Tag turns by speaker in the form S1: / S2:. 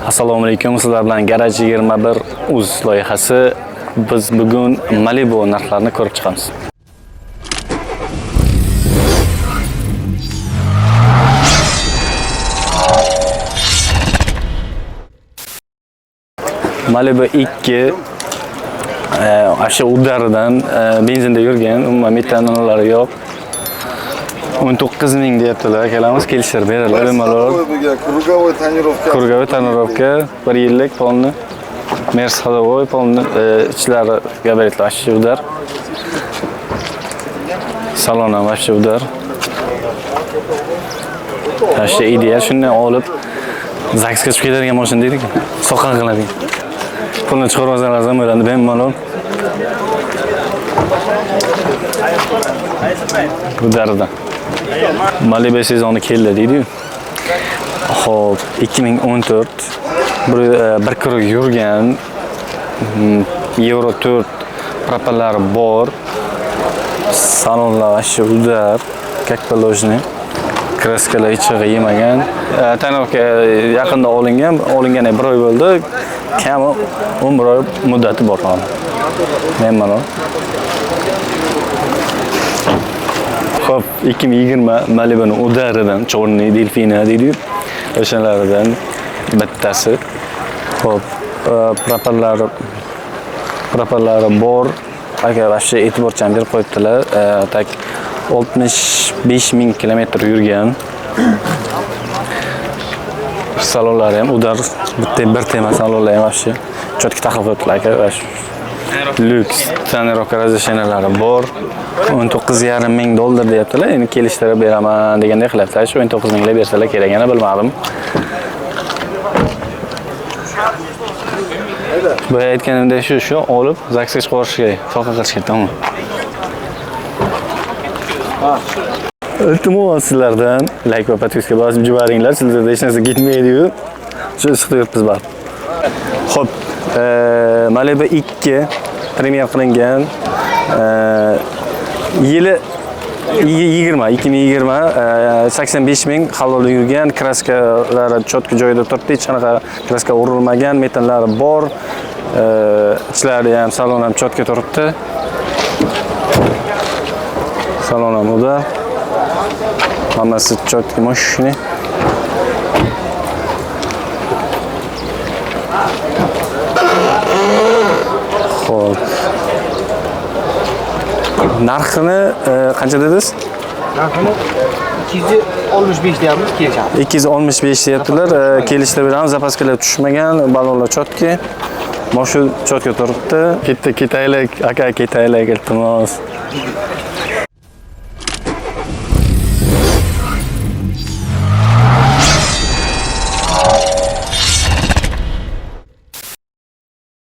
S1: Assalomu alaykum. Sizlar bilan Garaj 21 uz loyihasi. Biz bugun Malibu narxlarini ko'rib chiqamiz. Malibu 2 aşağı udaridan benzinda yurgan, umuman metanolari yo'q. 19 ming deyaptilar. Kelamiz, kelishtirib beradilar. Krugovoy tonirovka 1 yillik polni. Mers ходовой polni ichlari gabaritlar aşağı udar. Salon ham aşağı udar. Aşağı ideal. Shundan olib zagsga chiqib ketadigan mashina deydik. Soqan qiladigan. Pulni chiqarmasangiz ham bo'ladi, bemalol. Udaridan. Malibu sezoni keldi deydi-yu. Xo'p, 2014 bir krug yurgan, Euro 4 propellari bor. Salonlar aşağı udar, как положено. Kraskalar ichig'i yemagan. Tanoka yaqinda olingan 1 oy bo'ldi. Kami 11 oy muddati bor hali. Bemalol. Xo'p, 2020 Malibu'ning udaridan Chorniy Delfina deydi-yu. O'shalardan bittasi. Xo'p, propellari bor. Agar aşağı e'tiborchan berib qo'yibdilar. Tak 65 ming kilometr yurgan. Salonlari ham udar, bir tema salonlar ham aşağı chotki taqib qo'yibdilar aka. Lüks tonirovka razresheniyalari bor. 19,5 ming dollar deyaptilar. Endi kelishtirib beraman degandek qilyaptilar. Shu 19 minglab bersalar kerakini bilmadim. Bu aytganimdek shu olib zagsga chiqarish kerak. Soqa qilish kerak, tamom. Iltimos sizlardan like va podpiska bosib yuboringlar. Sizlarda hech narsa ketmaydi-yu. Shu issiqda yuribmiz bor. Xo'p, Malibu 2 premyer qilingan. Yili 2020 85 ming halol yurgan, kraskalari chotki joyida turibdi, hech qanaqa kraska urilmagan, metallari bor. Ichlari ham, salon ham chotki turibdi. Salon ham uda. Hammasi chotki mashina. Xo'p. Narxini qancha dedingiz?
S2: Narxini 265 deyapmiz, kelishamiz.
S1: 265 deyaptilar. Kelishtirib beramiz, zapaskalar tushmagan, balonlar chotki. Mashina chotki turibdi. Ketaylik, aka ketaylik, iltimos.